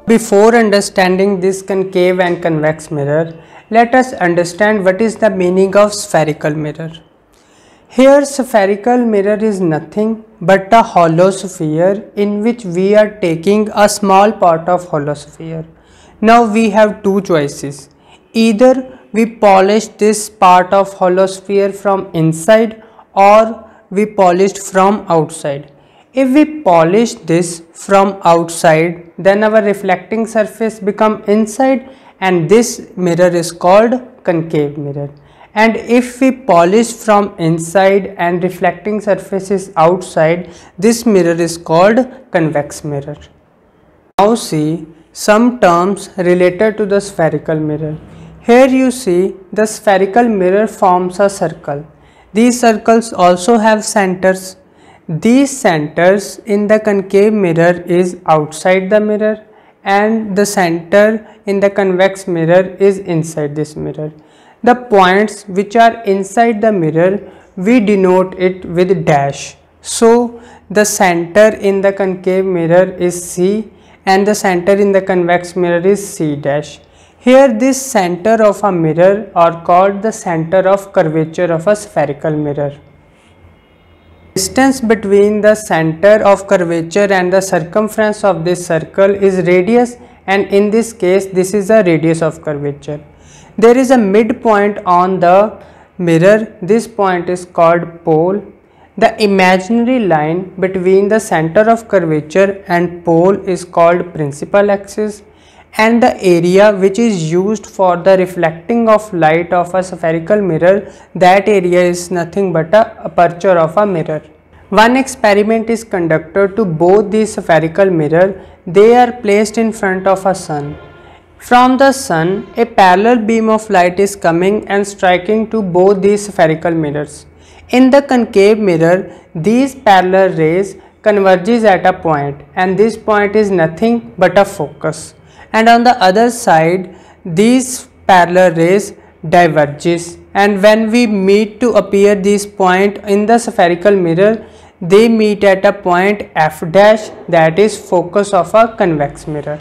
Before understanding this concave and convex mirror, let us understand what is the meaning of spherical mirror. Here spherical mirror is nothing but a hollow sphere in which we are taking a small part of hollow sphere. Now we have two choices. Either we polish this part of hollow sphere from inside or we polished from outside. If we polish this from outside, then our reflecting surface become inside and this mirror is called concave mirror. And if we polish from inside and reflecting surface is outside, this mirror is called convex mirror. Now see some terms related to the spherical mirror. Here you see the spherical mirror forms a circle. These circles also have centers. These centers in the concave mirror is outside the mirror and the center in the convex mirror is inside this mirror. The points which are inside the mirror, we denote it with dash. So the center in the concave mirror is C and the center in the convex mirror is C dash. Here this center of a mirror are called the center of curvature of a spherical mirror. Distance between the center of curvature and the circumference of this circle is radius, and in this case this is a radius of curvature. There is a midpoint on the mirror. This point is called pole. The imaginary line between the center of curvature and pole is called principal axis, and the area which is used for the reflecting of light of a spherical mirror, that area is nothing but a aperture of a mirror. One experiment is conducted to both these spherical mirror. They are placed in front of a sun. From the sun, a parallel beam of light is coming and striking to both these spherical mirrors. In the concave mirror, these parallel rays converges at a point, and this point is nothing but a focus. And on the other side, these parallel rays diverges, and when we meet to appear this point in the spherical mirror, they meet at a point F dash, that is focus of a convex mirror.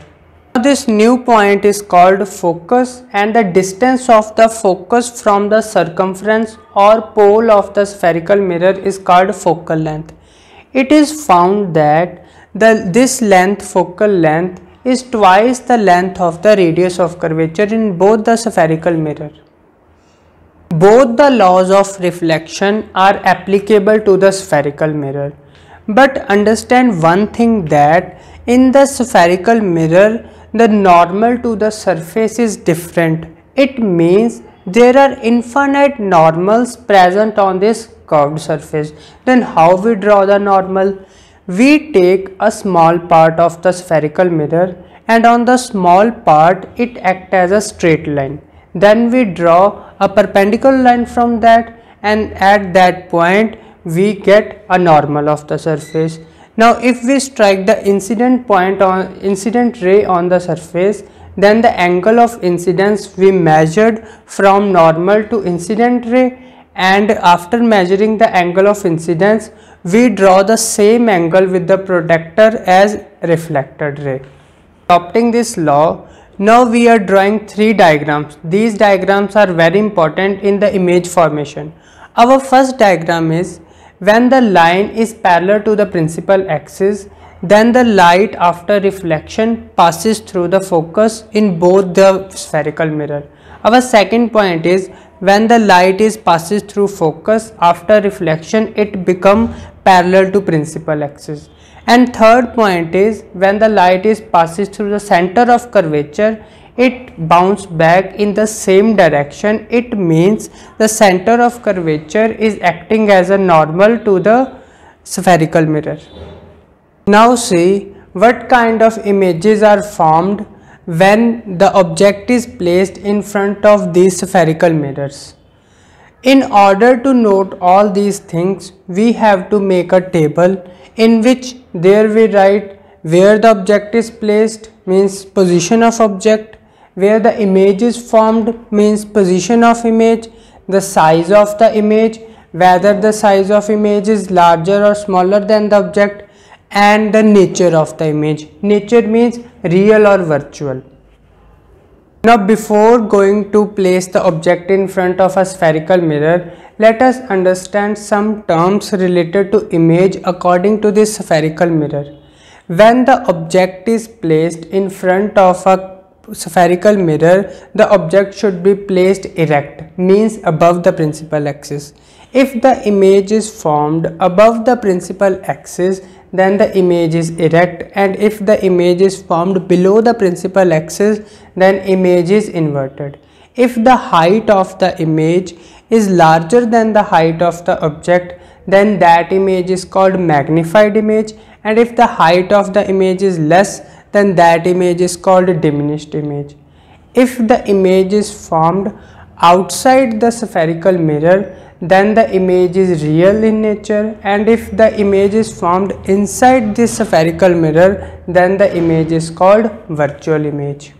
Now this new point is called focus, and the distance of the focus from the circumference or pole of the spherical mirror is called focal length. It is found that this length, focal length, is twice the length of the radius of curvature in both the spherical mirror. Both the laws of reflection are applicable to the spherical mirror. But understand one thing, that in the spherical mirror, the normal to the surface is different. It means there are infinite normals present on this curved surface. Then how we draw the normal? We take a small part of the spherical mirror, and on the small part it acts as a straight line. Then we draw a perpendicular line from that, and at that point we get a normal of the surface. Now if we strike the incident ray on the surface, then the angle of incidence we measured from normal to incident ray, and after measuring the angle of incidence, we draw the same angle with the protector as reflected ray. Adopting this law, now we are drawing three diagrams. These diagrams are very important in the image formation. Our first diagram is when the line is parallel to the principal axis, then the light after reflection passes through the focus in both the spherical mirror. Our second point is when the light passes through focus, after reflection it becomes parallel to principal axis. And third point is when the light passes through the center of curvature, it bounces back in the same direction. It means the center of curvature is acting as a normal to the spherical mirror. Now see what kind of images are formed when the object is placed in front of these spherical mirrors. In order to note all these things, we have to make a table in which there we write where the object is placed, means position of object, where the image is formed, means position of image, the size of the image, whether the size of image is larger or smaller than the object, and the nature of the image. Nature means real or virtual. Now before going to place the object in front of a spherical mirror, let us understand some terms related to image according to this spherical mirror. When the object is placed in front of a spherical mirror, the object should be placed erect, means above the principal axis. If the image is formed above the principal axis, then the image is erect, and if the image is formed below the principal axis, then image is inverted. If the height of the image is larger than the height of the object, then that image is called magnified image, and if the height of the image is less, then that image is called diminished image. If the image is formed outside the spherical mirror, then the image is real in nature, and if the image is formed inside this spherical mirror, then the image is called virtual image.